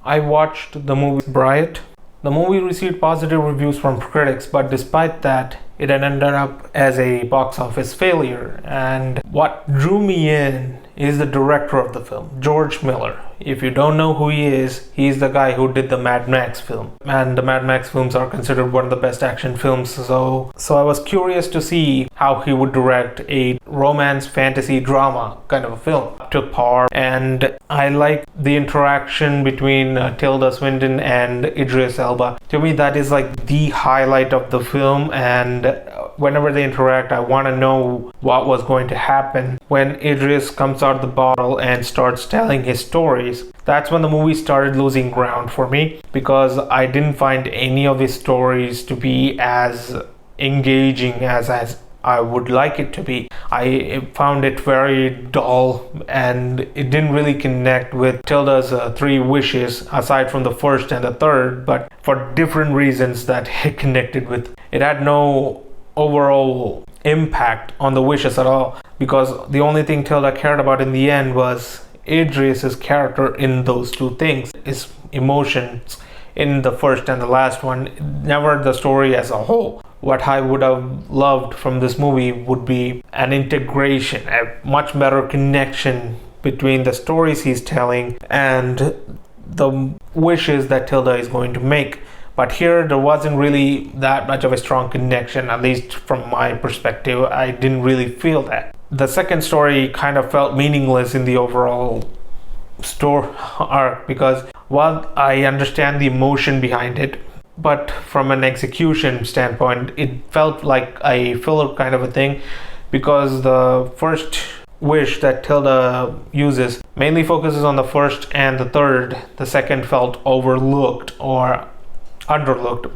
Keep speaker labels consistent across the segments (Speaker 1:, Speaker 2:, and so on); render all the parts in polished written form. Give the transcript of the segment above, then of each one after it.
Speaker 1: I watched the movie Byatt. The movie received positive reviews from critics, but despite that, it ended up as a box office failure. And what drew me in is the director of the film, George Miller. If you don't know who he is, he's the guy who did the Mad Max film. And the Mad Max films are considered one of the best action films. So I was curious to see how he would direct a romance fantasy drama kind of a film to par. And I like the interaction between Tilda Swinton and Idris Elba. To me, that is like the highlight of the film, and whenever they interact, I want to know what was going to happen. When Idris comes out of the bottle and starts telling his stories, that's when the movie started losing ground for me, because I didn't find any of his stories to be as engaging as I would like it to be. I found it very dull, and it didn't really connect with Tilda's 3 wishes, aside from the first and the third, but for different reasons that it connected with. It had no overall impact on the wishes at all, because the only thing Tilda cared about in the end was Idris's character in those 2 things, his emotions in the first and the last one, never the story as a whole. What I would have loved from this movie would be an integration, a much better connection between the stories he's telling and the wishes that Tilda is going to make. But here there wasn't really that much of a strong connection, at least from my perspective. I didn't really feel that. The second story kind of felt meaningless in the overall story arc, because while I understand the emotion behind it, but from an execution standpoint, it felt like a filler kind of a thing, because the first wish that Tilda uses mainly focuses on the first and the third. The second felt overlooked or underlooked,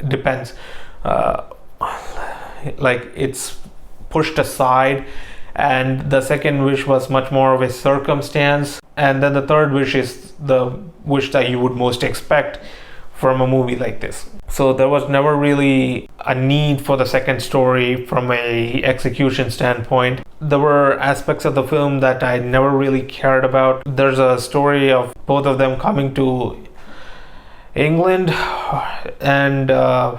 Speaker 1: depends. Like it's pushed aside, and the second wish was much more of a circumstance, and then the third wish is the wish that you would most expect from a movie like this. So there was never really a need for the second story from a execution standpoint. There were aspects of the film that I never really cared about. There's a story of both of them coming to England and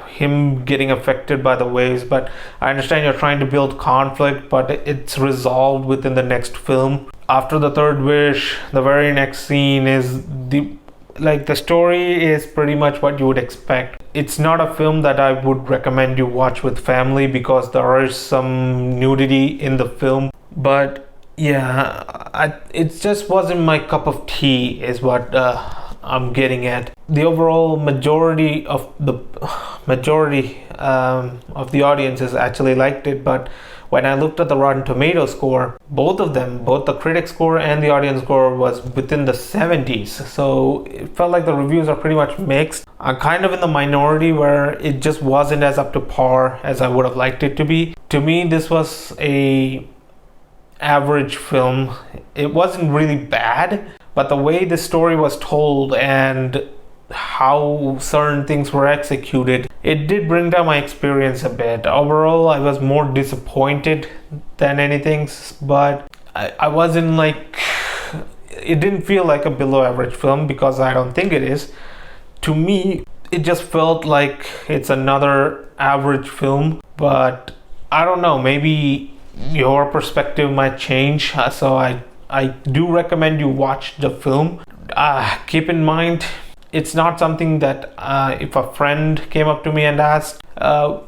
Speaker 1: him getting affected by the waves, but I understand you're trying to build conflict, but it's resolved within the next film. After the third wish, the very next scene is the story is pretty much what you would expect. It's not a film that I would recommend you watch with family, because there is some nudity in the film. But yeah, it just wasn't my cup of tea is what I'm getting at. The overall majority of the audiences actually liked it, but when I looked at the Rotten Tomatoes score, both the critic score and the audience score was within the 70s. So it felt like the reviews are pretty much mixed. I'm kind of in the minority where it just wasn't as up to par as I would have liked it to be. To me, this was a average film. It wasn't really bad, but the way the story was told and how certain things were executed, it did bring down my experience a bit. Overall, I was more disappointed than anything, but I wasn't like, it didn't feel like a below average film, because I don't think it is. To me, it just felt like it's another average film, but I don't know, maybe your perspective might change. So I do recommend you watch the film. Keep in mind, it's not something that if a friend came up to me and asked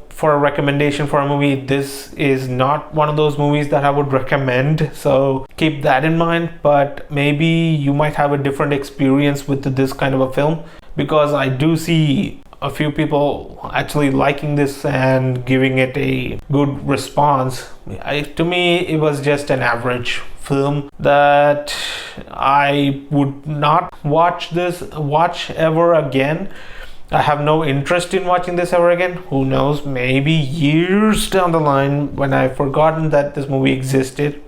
Speaker 1: for a recommendation for a movie, this is not one of those movies that I would recommend. So keep that in mind. But maybe you might have a different experience with this kind of a film, because I do see a few people actually liking this and giving it a good response. To me, it was just an average film that I would not watch ever again. I have no interest in watching this ever again. Who knows, maybe years down the line when I've forgotten that this movie existed.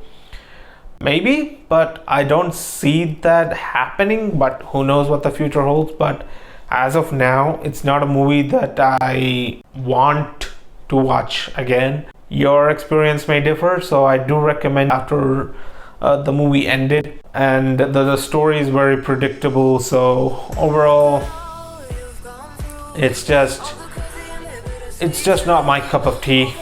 Speaker 1: Maybe, but I don't see that happening, but who knows what the future holds. But as of now, it's not a movie that I want to watch again. Your experience may differ, so I do recommend after the movie ended, and the story is very predictable. So overall, it's just not my cup of tea.